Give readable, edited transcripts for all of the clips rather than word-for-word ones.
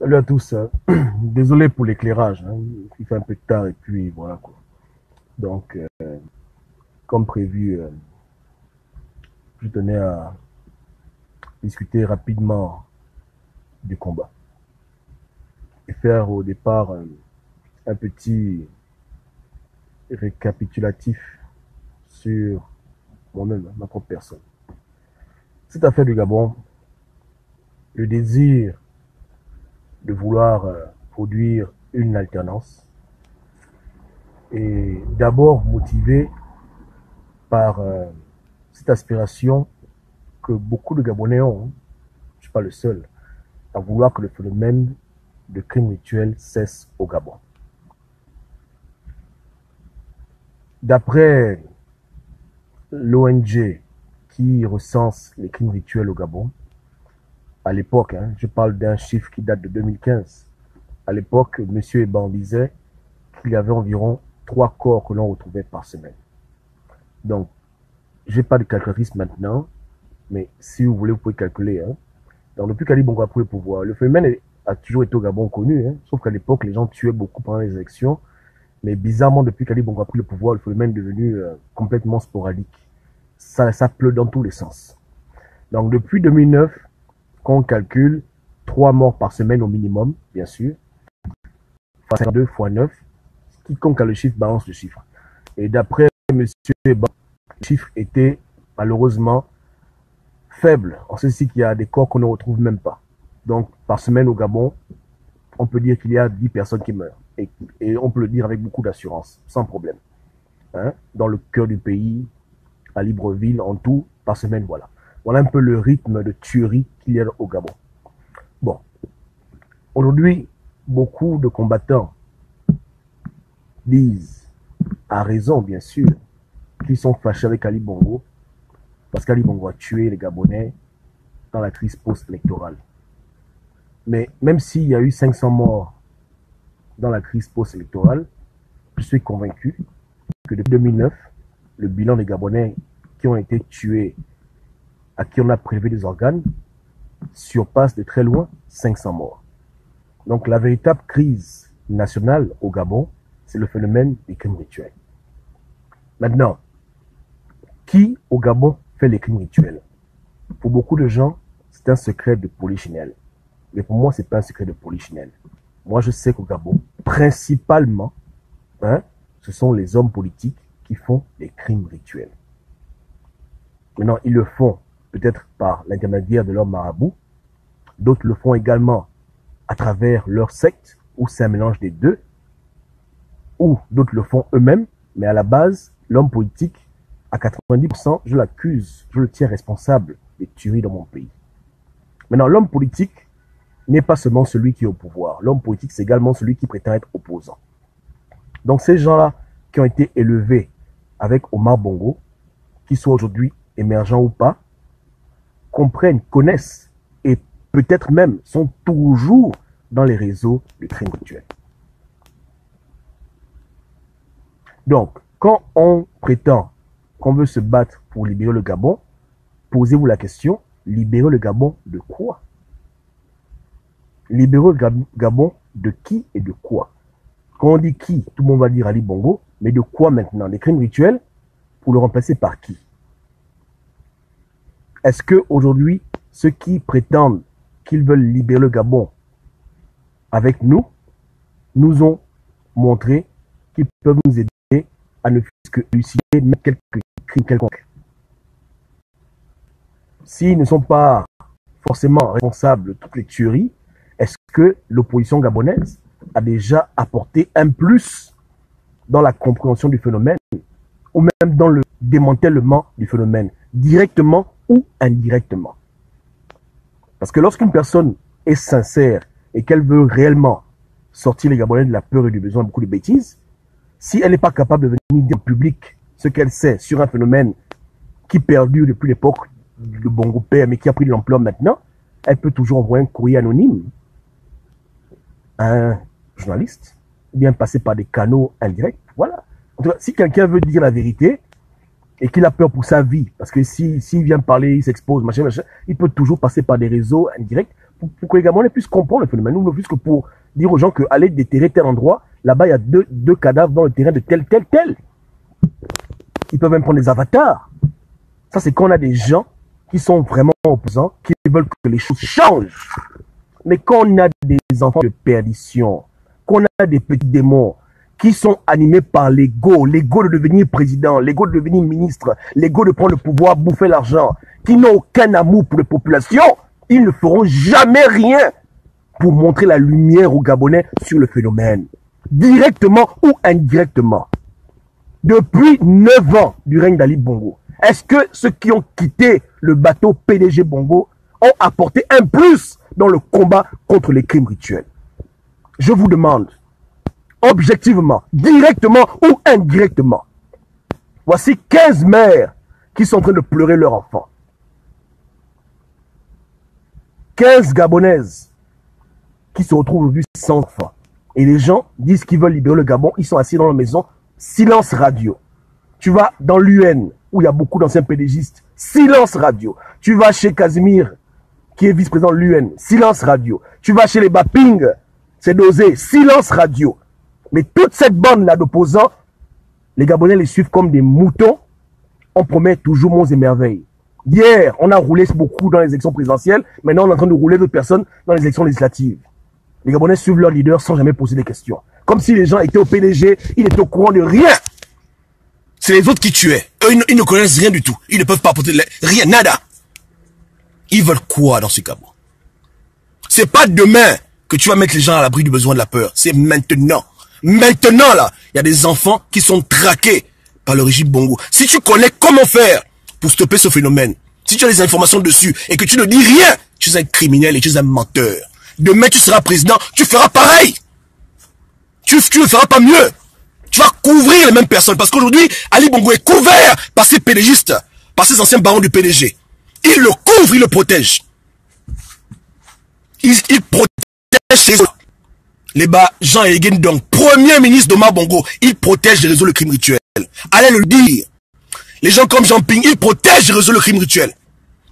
Salut à tous. Désolé pour l'éclairage, hein. Il fait un peu tard et puis voilà quoi. Donc, comme prévu, je tenais à discuter rapidement du combat et faire au départ un petit récapitulatif sur moi-même, ma propre personne. Cette affaire du Gabon, le désir de vouloir produire une alternance est d'abord motivé par cette aspiration que beaucoup de Gabonais ont, je ne suis pas le seul, à vouloir que le phénomène de crime rituel cesse au Gabon. D'après l'ONG qui recense les crimes rituels au Gabon, à l'époque, je parle d'un chiffre qui date de 2015, à l'époque, M. Eban disait qu'il y avait environ 3 corps que l'on retrouvait par semaine. Donc, je n'ai pas de calculatrice maintenant, mais si vous voulez, vous pouvez calculer. Donc, depuis qu'Ali Bongo a pris le pouvoir, le phénomène a toujours été au Gabon connu, sauf qu'à l'époque, les gens tuaient beaucoup pendant les élections. Mais bizarrement, depuis qu'Ali Bongo a pris le pouvoir, le phénomène est devenu complètement sporadique. Ça pleut dans tous les sens. Donc, depuis 2009, quand on calcule 3 morts par semaine au minimum, bien sûr, fois 52 fois 9, quiconque a le chiffre balance le chiffre. Et d'après M. Eban, le chiffre était malheureusement faible. On sait aussi qu'il y a des corps qu'on ne retrouve même pas. Donc, par semaine au Gabon, on peut dire qu'il y a 10 personnes qui meurent. Et on peut le dire avec beaucoup d'assurance, sans problème. Dans le cœur du pays, à Libreville, en tout, par semaine, voilà. Voilà un peu le rythme de tuerie qu'il y a au Gabon. Bon. Aujourd'hui, beaucoup de combattants disent, à raison bien sûr, qu'ils sont fâchés avec Ali Bongo, parce qu'Ali Bongo a tué les Gabonais dans la crise post-électorale. Mais même s'il y a eu 500 morts dans la crise post-électorale, je suis convaincu que depuis 2009, le bilan des Gabonais qui ont été tués, à qui on a prélevé des organes, surpasse de très loin 500 morts. Donc la véritable crise nationale au Gabon, c'est le phénomène des crimes rituels. Maintenant, qui au Gabon fait les crimes rituels? Pour beaucoup de gens, c'est un secret de polichinelle. Mais pour moi, ce n'est pas un secret de polichinelle. Moi, je sais qu'au Gabon, principalement, ce sont les hommes politiques qui font les crimes rituels. Maintenant, ils le font peut-être par l'intermédiaire de leur marabout. D'autres le font également à travers leur secte, ou c'est un mélange des deux. Ou d'autres le font eux-mêmes, mais à la base, l'homme politique, à 90%, je l'accuse, je le tiens responsable des tueries dans mon pays. Maintenant, l'homme politique n'est pas seulement celui qui est au pouvoir. L'homme politique, c'est également celui qui prétend être opposant. Donc ces gens-là qui ont été élevés avec Omar Bongo, qu'ils soient aujourd'hui émergents ou pas, comprennent, connaissent et peut-être même sont toujours dans les réseaux de crimes rituels. Donc, quand on prétend qu'on veut se battre pour libérer le Gabon, posez-vous la question, libérer le Gabon de quoi? Libérer le Gabon de qui et de quoi? Quand on dit qui, tout le monde va dire Ali Bongo, mais de quoi maintenant? Les crimes rituels, pour le remplacer par qui? Est-ce qu'aujourd'hui, ceux qui prétendent qu'ils veulent libérer le Gabon avec nous, nous ont montré qu'ils peuvent nous aider à ne fût-ce que élucider même quelques crimes quelconques? S'ils ne sont pas forcément responsables de toutes les tueries, est-ce que l'opposition gabonaise a déjà apporté un plus dans la compréhension du phénomène ou même dans le démantèlement du phénomène, directement ou indirectement? Parce que lorsqu'une personne est sincère et qu'elle veut réellement sortir les Gabonais de la peur et du besoin, beaucoup de bêtises, si elle n'est pas capable de venir dire au public ce qu'elle sait sur un phénomène qui perdure depuis l'époque de Bongo Père, mais qui a pris de l'ampleur maintenant, elle peut toujours envoyer un courrier anonyme à un journaliste, ou bien passer par des canaux indirects. Voilà. En tout cas, si quelqu'un veut dire la vérité et qu'il a peur pour sa vie, parce que s'il vient parler, il s'expose, machin, il peut toujours passer par des réseaux indirects pour que les Gabonais puissent comprendre le phénomène. Nous, plus que pour dire aux gens qu'aller déterrer tel endroit, là-bas, il y a deux cadavres dans le terrain de tel. Ils peuvent même prendre des avatars. Ça, c'est quand on a des gens qui sont vraiment opposants, qui veulent que les choses changent. Mais quand on a des enfants de perdition, qu'on a des petits démons qui sont animés par l'ego de devenir président, l'ego de devenir ministre, l'ego de prendre le pouvoir, bouffer l'argent, qui n'ont aucun amour pour les populations, ils ne feront jamais rien pour montrer la lumière aux Gabonais sur le phénomène, directement ou indirectement. Depuis 9 ans du règne d'Ali Bongo, est-ce que ceux qui ont quitté le bateau PDG Bongo ont apporté un plus dans le combat contre les crimes rituels? Je vous demande, objectivement, directement ou indirectement, voici 15 mères qui sont en train de pleurer leur enfant. 15 Gabonaises qui se retrouvent aujourd'hui sans enfants. Et les gens disent qu'ils veulent libérer le Gabon, ils sont assis dans la maison, silence radio. Tu vas dans l'UN, où il y a beaucoup d'anciens pédégistes, silence radio. Tu vas chez Casimir, qui est vice-président de l'UN, silence radio. Tu vas chez les Baping, c'est dosé, silence radio. Mais toute cette bande-là d'opposants, les Gabonais les suivent comme des moutons. On promet toujours monts et merveilles. Hier, on a roulé beaucoup dans les élections présidentielles. Maintenant, on est en train de rouler d'autres personnes dans les élections législatives. Les Gabonais suivent leur leader sans jamais poser des questions. Comme si les gens étaient au PDG, ils étaient au courant de rien. C'est les autres qui tuaient. Eux, ils ne connaissent rien du tout. Ils ne peuvent pas apporter rien, nada. Ils veulent quoi dans ce Gabon? C'est pas demain que tu vas mettre les gens à l'abri du besoin de la peur. C'est maintenant. Maintenant, là, il y a des enfants qui sont traqués par le régime Bongo. Si tu connais comment faire pour stopper ce phénomène, si tu as des informations dessus et que tu ne dis rien, tu es un criminel et tu es un menteur. Demain, tu seras président, tu feras pareil. Tu ne feras pas mieux. Tu vas couvrir les mêmes personnes. Parce qu'aujourd'hui, Ali Bongo est couvert par ses pédégistes, par ses anciens barons du PDG. Il le couvre, il le protège. Il protège ses autres. Les bas, Jean Egen, donc, premier ministre d'Omar Bongo, il protège et résout le crime rituel. Allez le dire. Les gens comme Jean Ping, ils protègent et résolvent le crime rituel.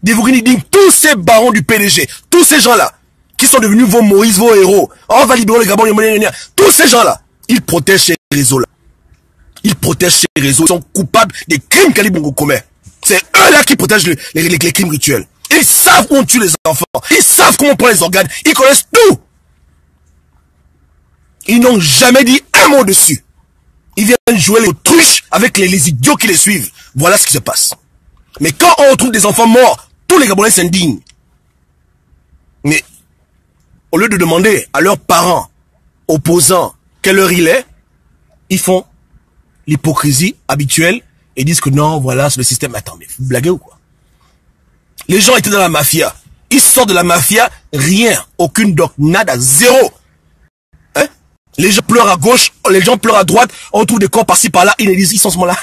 Devougini Ding, tous ces barons du PDG, tous ces gens-là, qui sont devenus vos Moïse, vos héros, on va libérer le Gabon, tous ces gens-là, ils protègent ces réseaux-là. Ils protègent ces réseaux, ils sont coupables des crimes qu'Ali Bongo commet. C'est eux-là qui protègent les crimes rituels. Ils savent où on tue les enfants, ils savent comment on prend les organes, ils connaissent tout. Ils n'ont jamais dit un mot dessus. Ils viennent jouer les autruches avec les idiots qui les suivent. Voilà ce qui se passe. Mais quand on retrouve des enfants morts, tous les Gabonais s'indignent. Mais au lieu de demander à leurs parents opposants quelle heure il est, ils font l'hypocrisie habituelle et disent que non, voilà, c'est le système. Attendez, vous blaguez ou quoi? Les gens étaient dans la mafia. Ils sortent de la mafia, rien, aucune doc, nada, zéro. Hein? Les gens pleurent à gauche, les gens pleurent à droite, on trouve des corps par-ci par-là, ils sont en ce moment-là.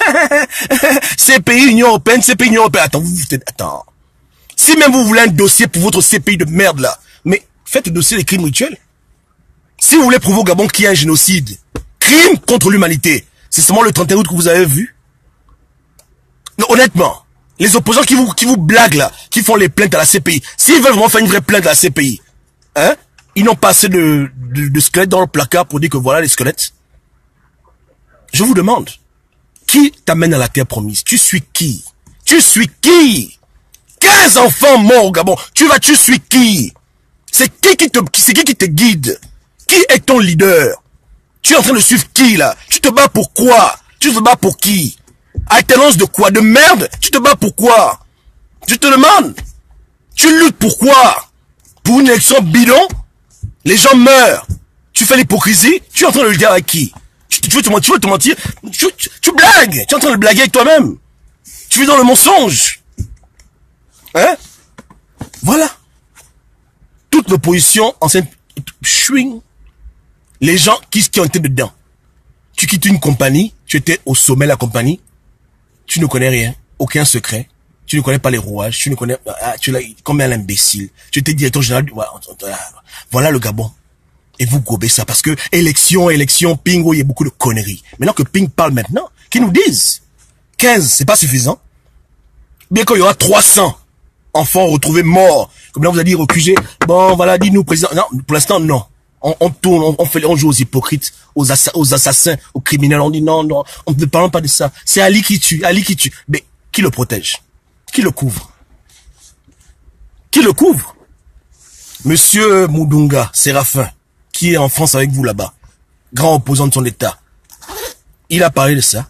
CPI, Union Européenne, CPI, Union Européenne. Attends. Si même vous voulez un dossier pour votre CPI de merde là, mais faites le dossier des crimes rituels. Si vous voulez prouver au Gabon qu'il y a un génocide, crime contre l'humanité, c'est seulement le 31 août que vous avez vu. Non, honnêtement, les opposants qui vous blaguent là, qui font les plaintes à la CPI, s'ils veulent vraiment faire une vraie plainte à la CPI, hein, ils n'ont pas assez de squelettes dans le placard pour dire que voilà les squelettes. Je vous demande, qui t'amène à la terre promise? Tu suis qui? Tu suis qui? 15 enfants morts au Gabon, tu suis qui? C'est qui qui te guide? Qui est ton leader? Tu es en train de suivre qui là? Tu te bats pour quoi? Tu te bats pour qui? Alternance de quoi? De merde? Tu te bats pour quoi? Je te demande. Tu luttes pour quoi? Pour une élection bidon? Les gens meurent. Tu fais l'hypocrisie? Tu es en train de le dire avec qui? Tu veux te mentir? Tu blagues. Tu es en train de blaguer avec toi-même. Tu vis dans le mensonge. Hein? Voilà. Toute l'opposition ancienne, chouing. Les gens qui ont été dedans. Tu quittes une compagnie, tu étais au sommet de la compagnie, tu ne connais rien, aucun secret, tu ne connais pas les rouages, tu ne connais tu es comme un imbécile. Tu étais directeur général, voilà le Gabon. Et vous gobez ça parce que élection, Pingo, il y a beaucoup de conneries. Maintenant que Ping parle maintenant, qu'ils nous disent 15, c'est pas suffisant. Bien qu'il y aura 300 enfants retrouvés morts Comme là, vous allez dire au QG, bon, voilà, dis-nous, président. Non, pour l'instant, non. On tourne, on joue aux hypocrites, aux assassins, aux criminels. On dit non, non, on ne parle pas de ça. C'est Ali qui tue, Ali qui tue. Mais qui le protège? Qui le couvre? Qui le couvre? Monsieur Moudunga, Séraphin, qui est en France avec vous là-bas, grand opposant de son État, il a parlé de ça.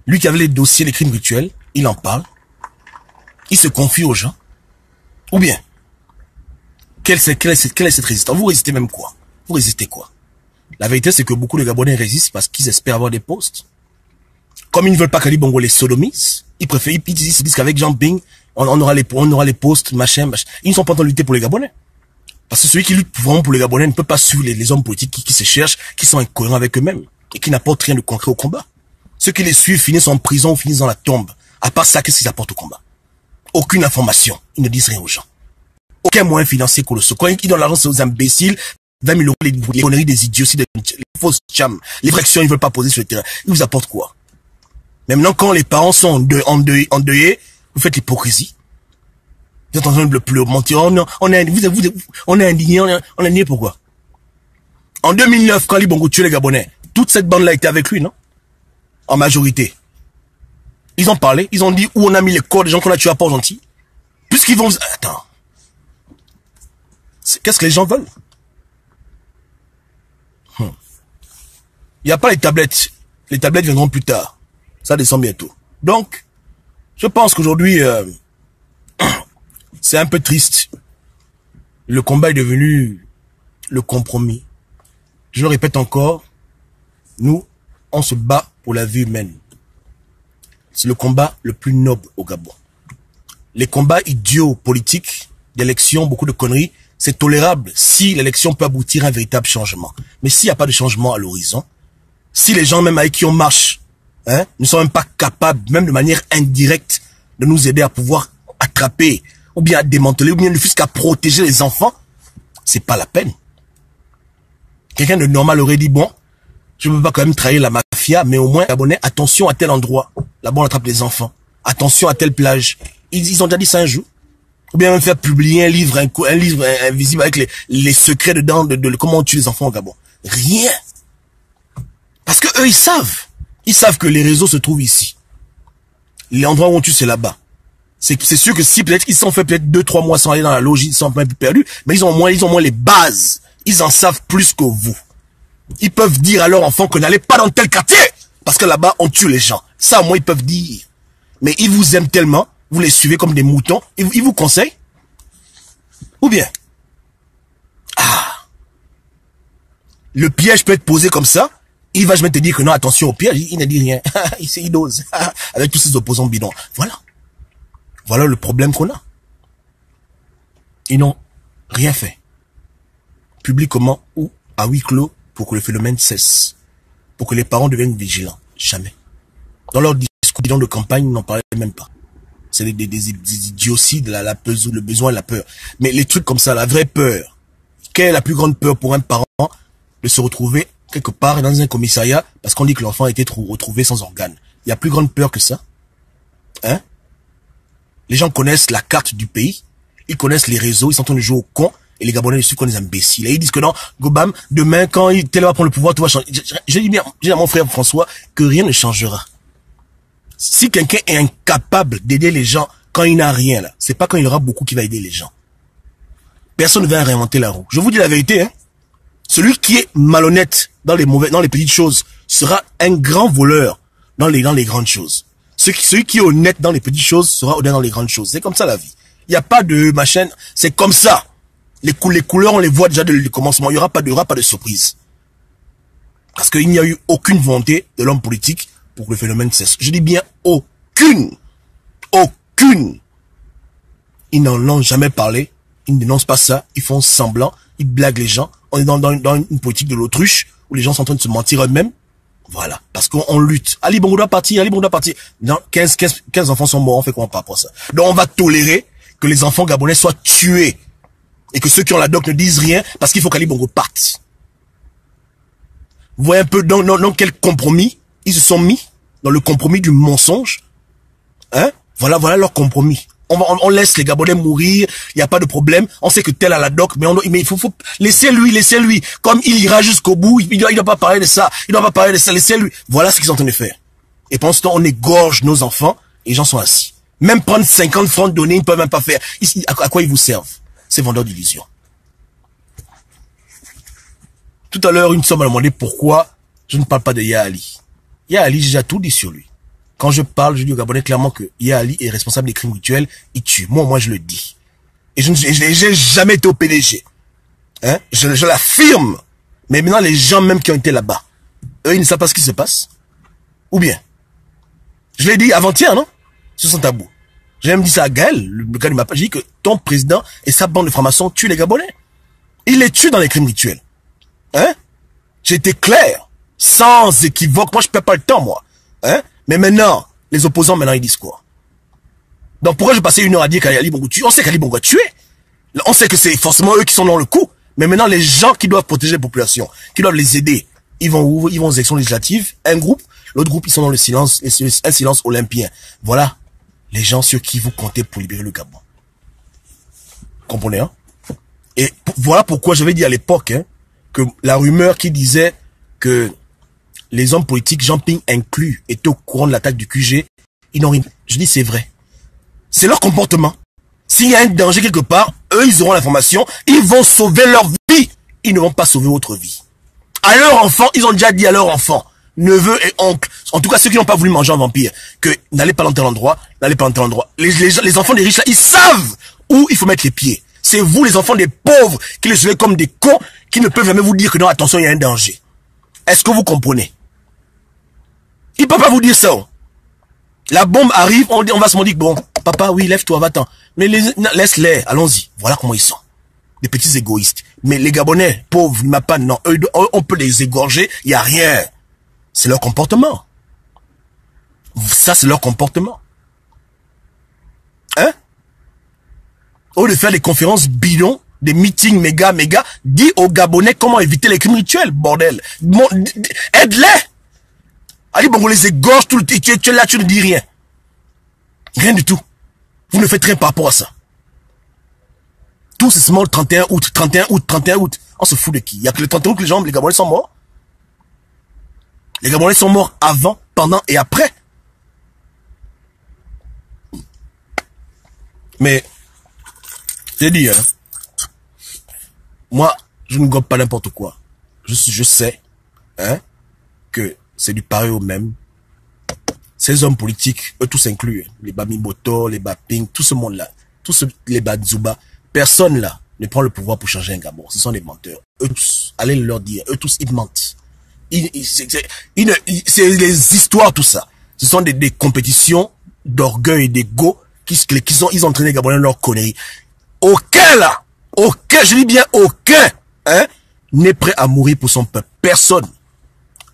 Lui qui avait les dossiers, les crimes rituels, il en parle. Il se confie aux gens. Ou bien, quelle est cette résistance? Vous résistez même quoi? Vous résistez quoi? La vérité, c'est que beaucoup de Gabonais résistent parce qu'ils espèrent avoir des postes. Comme ils ne veulent pas qu'Ali Bongo les sodomise, ils préfèrent, ils disent qu'avec Jean Ping, on aura les postes, machin. Ils ne sont pas en train de lutter pour les Gabonais. Parce que celui qui lutte vraiment pour les Gabonais ne peut pas suivre les hommes politiques qui se cherchent, qui sont incohérents avec eux-mêmes et qui n'apportent rien de concret au combat. Ceux qui les suivent finissent en prison ou finissent dans la tombe. À part ça, qu'est-ce qu'ils apportent au combat? Aucune information. Ils ne disent rien aux gens. Aucun moyen financier colossal. Quand ils donnent l'argent aux imbéciles, 20 000 euros, les conneries des idioties, les fausses chams, les fractions, ils ne veulent pas poser sur le terrain. Ils vous apportent quoi? Mais maintenant, quand les parents sont endeuillés, vous faites l'hypocrisie. Vous êtes en train de le mentir. On est indigné, pourquoi? En 2009, quand Ali Bongo tuait les Gabonais, toute cette bande-là était avec lui, non? En majorité. Ils ont parlé, ils ont dit où on a mis les corps des gens qu'on a tués à Port-Gentil. Puisqu'ils vont... Attends. Qu'est-ce que les gens veulent? Il n'y a pas les tablettes. Les tablettes viendront plus tard. Ça descend bientôt. Donc, je pense qu'aujourd'hui, c'est un peu triste. Le combat est devenu le compromis. Je le répète encore, nous, on se bat pour la vie humaine. C'est le combat le plus noble au Gabon. Les combats idiots politiques, d'élections, beaucoup de conneries, c'est tolérable si l'élection peut aboutir à un véritable changement. Mais s'il n'y a pas de changement à l'horizon, si les gens même avec qui on marche, ne sont même pas capables, même de manière indirecte, de nous aider à pouvoir attraper, ou bien à démanteler, ou bien ne fût-ce qu'à protéger les enfants, c'est pas la peine. Quelqu'un de normal aurait dit, bon, je ne peux pas quand même trahir la mafia, mais au moins, abonner, attention à tel endroit. Là-bas, on attrape les enfants. Attention à telle plage. Ils ont déjà dit ça un jour. Ou bien même faire publier un livre invisible avec les secrets dedans de comment on tue les enfants au Gabon. Rien. Parce que eux, ils savent. Ils savent que les réseaux se trouvent ici. L'endroit où on tue, c'est là-bas. C'est sûr que si peut-être ils sont fait peut-être 2-3 mois sans aller dans la loge, ils sont un peu perdus, mais ils ont au moins les bases. Ils en savent plus que vous. Ils peuvent dire à leurs enfants que n'allez pas dans tel quartier, parce que là-bas, on tue les gens. Ça, au moins, ils peuvent dire. Mais ils vous aiment tellement, vous les suivez comme des moutons, ils vous conseillent. Ou bien, le piège peut être posé comme ça, il va jamais te dire que non, attention au piège, il ne dit rien. Il dose. Avec tous ces opposants bidons. Voilà. Voilà le problème qu'on a. Ils n'ont rien fait. Publiquement ou à huis clos pour que le phénomène cesse. Pour que les parents deviennent vigilants. Jamais. Dans leur discours de campagne, ils n'en parlaient même pas. C'est des idioties de le besoin et la peur. Mais les trucs comme ça, la vraie peur. Quelle est la plus grande peur pour un parent de se retrouver quelque part dans un commissariat parce qu'on dit que l'enfant a été retrouvé sans organes? Il y a plus grande peur que ça. Hein? Les gens connaissent la carte du pays. Ils connaissent les réseaux. Ils sont en train de jouer au con. Et les Gabonais les suivent comme des imbéciles. Et ils disent que non, Gobam, demain, quand tel va prendre le pouvoir, tout va changer. Je dis bien, j'ai à mon frère François que rien ne changera. Si quelqu'un est incapable d'aider les gens quand il n'a rien là, c'est pas quand il aura beaucoup qui va aider les gens. Personne ne va réinventer la roue. Je vous dis la vérité, hein. Celui qui est malhonnête dans les petites choses sera un grand voleur dans les grandes choses. Celui qui est honnête dans les petites choses sera honnête dans les grandes choses. C'est comme ça la vie. Il n'y a pas de machin, c'est comme ça. Les couleurs, on les voit déjà dès le commencement. Il n'y aura pas de surprise. Parce qu'il n'y a eu aucune volonté de l'homme politique pour que le phénomène cesse. Je dis bien aucune. Aucune. Ils n'en ont jamais parlé. Ils ne dénoncent pas ça. Ils font semblant. Ils blaguent les gens. On est dans une politique de l'autruche où les gens sont en train de se mentir eux-mêmes. Voilà. Parce qu'on lutte. Ali Bongo doit partir. Ali Bongo doit partir. Non, 15 enfants sont morts. On fait quoi par rapport à ça? Donc on va tolérer que les enfants gabonais soient tués. Et que ceux qui ont la doc ne disent rien parce qu'il faut qu'Ali Bongo parte. Vous voyez un peu dans quel compromis ils se sont mis? Dans le compromis du mensonge. Hein? Voilà leur compromis. On laisse les Gabonais mourir, il n'y a pas de problème. On sait que tel a la doc, mais il faut laisser lui. Comme il ira jusqu'au bout, il doit pas parler de ça, laissez lui. Voilà ce qu'ils sont en train de faire. Et pendant ce temps, on égorge nos enfants, et les gens sont assis. Même prendre 50 francs donnés, ils ne peuvent même pas faire. Ici, à quoi ils vous servent? Ces vendeurs d'illusions. Tout à l'heure, une somme m'a demandé pourquoi je ne parle pas de Ali. Ali, j'ai déjà tout dit sur lui. Quand je parle, je dis aux Gabonais clairement que Ali est responsable des crimes rituels, il tue. Moi, je le dis. Et j'ai jamais été au PDG. Hein? Je l'affirme. Mais maintenant, les gens même qui ont été là-bas, eux, ils ne savent pas ce qui se passe. Ou bien, je l'ai dit avant-hier, non? C'est son tabou. J'ai même dit ça à Gaël, le gars de ma page. J'ai dit que ton président et sa bande de francs-maçons tuent les Gabonais. Il les tue dans les crimes rituels. Hein? J'ai été clair. Sans équivoque. Moi, je perds pas le temps, moi. Hein? Mais maintenant, les opposants, maintenant, ils disent quoi? Donc, pourquoi je passais une heure à dire qu'Ali Bongo tue? On sait qu'Ali Bongo a tué. On sait que c'est forcément eux qui sont dans le coup. Mais maintenant, les gens qui doivent protéger la population, qui doivent les aider, ils vont où? Ils vont aux élections législatives. Un groupe, l'autre groupe, ils sont dans le silence, un silence olympien. Voilà les gens sur qui vous comptez pour libérer le Gabon. Comprenez, hein? Et voilà pourquoi j'avais dit à l'époque, hein, que la rumeur qui disait que les hommes politiques, Jean Ping inclus, étaient au courant de l'attaque du QG, ils n'ont rien. Je dis c'est vrai. C'est leur comportement. S'il y a un danger quelque part, eux, ils auront l'information, ils vont sauver leur vie. Ils ne vont pas sauver votre vie. À leurs enfants, ils ont déjà dit à leurs enfants, neveux et oncles, en tout cas ceux qui n'ont pas voulu manger un vampire, que n'allez pas dans tel endroit, n'allez pas dans tel endroit. Les enfants des riches là, ils savent où il faut mettre les pieds. C'est vous, les enfants des pauvres, qui les suivez comme des cons, qui ne peuvent jamais vous dire que non, attention, il y a un danger. Est-ce que vous comprenez? Ils ne peuvent pas vous dire ça. La bombe arrive, on va se dire, bon, papa, oui, lève-toi, va-t'en. Mais laisse-les, allons-y. Voilà comment ils sont. Des petits égoïstes. Mais les Gabonais, pauvres, pas, non, eux, on peut les égorger, il n'y a rien. C'est leur comportement. Ça, c'est leur comportement. Hein? Au lieu de faire des conférences bidons, des meetings méga, dis aux Gabonais comment éviter les crimes rituels, bordel. Aide-les! Ali Bongo les égorge tout le temps, tu es là, tu ne dis rien. Rien du tout. Vous ne faites rien par rapport à ça. Tout c'est seulement le 31 août. On se fout de qui? Il n'y a que le 31 août que les Gabonais sont morts. Les Gabonais sont morts avant, pendant et après. Mais, j'ai dit, hein, moi, je ne gobe pas n'importe quoi. Je sais, hein, que c'est du pareil au même. Ces hommes politiques, eux tous inclus, les Bamimoto, les Baping, tout ce monde-là, les Badzuba, personne là ne prend le pouvoir pour changer un Gabon. Ce sont des menteurs. Eux tous, allez leur dire, eux tous, ils mentent. C'est les histoires, tout ça. Ce sont des compétitions d'orgueil et d'ego ils ont entraîné les Gabonais dans leur connerie. Aucun là, aucun, je dis bien aucun, hein, n'est prêt à mourir pour son peuple. Personne.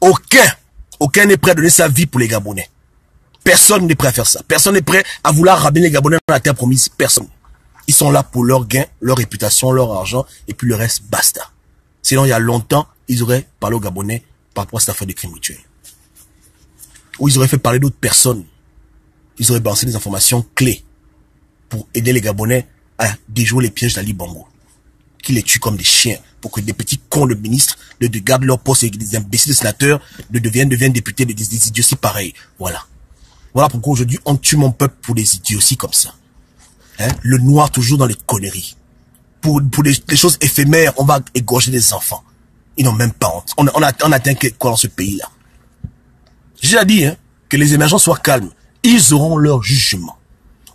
Aucun n'est prêt à donner sa vie pour les Gabonais. Personne n'est prêt à faire ça. Personne n'est prêt à vouloir ramener les Gabonais dans la terre promise. Personne. Ils sont là pour leur gain, leur réputation, leur argent, et puis le reste, basta. Sinon, il y a longtemps, ils auraient parlé aux Gabonais par rapport à cette affaire de crimes rituels. Ou ils auraient fait parler d'autres personnes. Ils auraient balancé des informations clés pour aider les Gabonais à déjouer les pièges d'Ali Bongo. Qui les tue comme des chiens pour que des petits cons de ministres de gardent leur poste et des imbéciles de sénateurs deviennent députés de des idioties pareils. Voilà. Voilà pourquoi aujourd'hui on tue mon peuple pour des idioties comme ça. Hein? Le noir toujours dans les conneries. Pour des choses éphémères, on va égorger des enfants. Ils n'ont même pas honte. On atteint quoi dans ce pays-là? J'ai déjà dit, hein, que les émergents soient calmes. Ils auront leur jugement.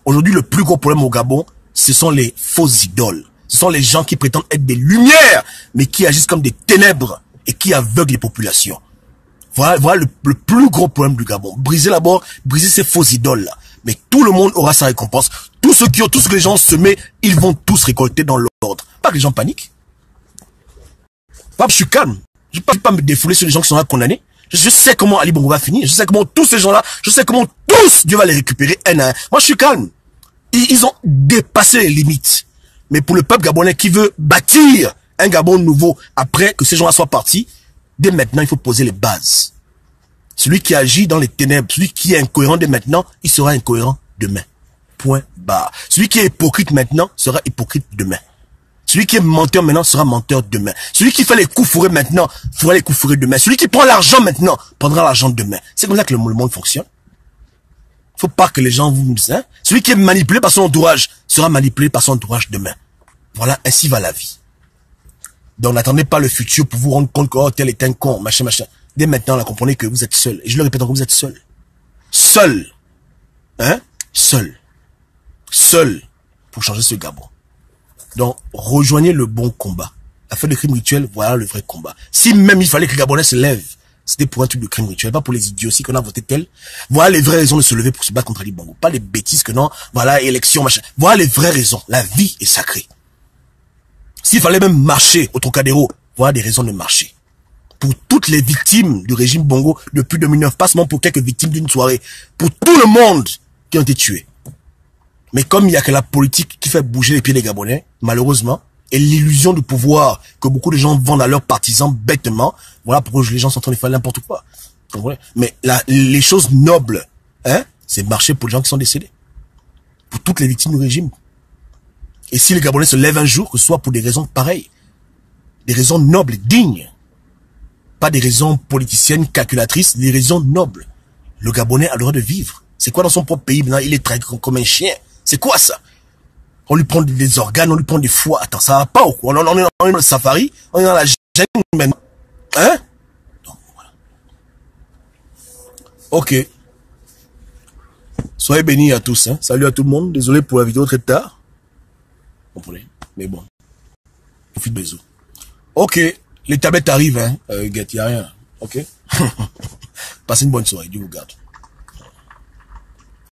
Aujourd'hui, le plus gros problème au Gabon, ce sont les fausses idoles. Ce sont les gens qui prétendent être des lumières, mais qui agissent comme des ténèbres et qui aveuglent les populations. Voilà le plus gros problème du Gabon. Briser ces fausses idoles-là. Mais tout le monde aura sa récompense. Tout ce que les gens semé, ils vont tous récolter dans l'ordre. Pas que les gens paniquent. Pas que je suis calme. Je ne vais pas me défouler sur les gens qui sont là condamnés. Je sais comment Ali Bongo va finir. Je sais comment tous ces gens-là, je sais comment tous Dieu va les récupérer un à un. Moi, je suis calme. Ils ont dépassé les limites. Mais pour le peuple gabonais qui veut bâtir un Gabon nouveau après que ces gens-là soient partis, dès maintenant, il faut poser les bases. Celui qui agit dans les ténèbres, celui qui est incohérent dès maintenant, il sera incohérent demain. Point. barre. Celui qui est hypocrite maintenant sera hypocrite demain. Celui qui est menteur maintenant sera menteur demain. Celui qui fait les coups fourrés maintenant fera les coups fourrés demain. Celui qui prend l'argent maintenant prendra l'argent demain. C'est comme ça que le monde fonctionne. Faut pas que les gens vous... Hein? Celui qui est manipulé par son entourage sera manipulé par son entourage demain. Voilà, ainsi va la vie. Donc n'attendez pas le futur pour vous rendre compte que oh, tel est un con, machin, machin. Dès maintenant, là, comprenez que vous êtes seul. Et je le répète encore, vous êtes seul. Seul. Hein? Seul. Seul pour changer ce Gabon. Donc, rejoignez le bon combat. Affaire de crime rituel, voilà le vrai combat. Si même il fallait que les Gabonais se lèvent, c'était pour un truc de crime rituel, pas pour les idioties qu'on a voté tel. Voilà les vraies raisons de se lever pour se battre contre Ali Bongo. Pas les bêtises que non, voilà, élection, machin. Voilà les vraies raisons. La vie est sacrée. S'il fallait même marcher au Trocadéro, voilà des raisons de marcher. Pour toutes les victimes du régime Bongo depuis 2009, pas seulement pour quelques victimes d'une soirée, pour tout le monde qui ont été tués. Mais comme il n'y a que la politique qui fait bouger les pieds des Gabonais, malheureusement, et l'illusion du pouvoir que beaucoup de gens vendent à leurs partisans bêtement, voilà pourquoi les gens sont en train de faire n'importe quoi. Mais les choses nobles, hein, c'est marcher pour les gens qui sont décédés. Pour toutes les victimes du régime. Et si les Gabonais se lèvent un jour, que ce soit pour des raisons pareilles, des raisons nobles, dignes, pas des raisons politiciennes, calculatrices, des raisons nobles. Le Gabonais a le droit de vivre. C'est quoi dans son propre pays maintenant? Il est traité comme un chien. C'est quoi ça? On lui prend des organes, on lui prend des foies. Attends, ça va pas ou quoi? On est dans le safari, on est dans la jungle maintenant. Hein? Donc, voilà. Ok. Soyez bénis à tous. Hein. Salut à tout le monde. Désolé pour la vidéo très tard. Vous comprenez? Mais bon. Profite bisous. Ok. Les tablettes arrivent. Hein. Get, y a rien. Ok. Passez une bonne soirée. Dieu vous garde.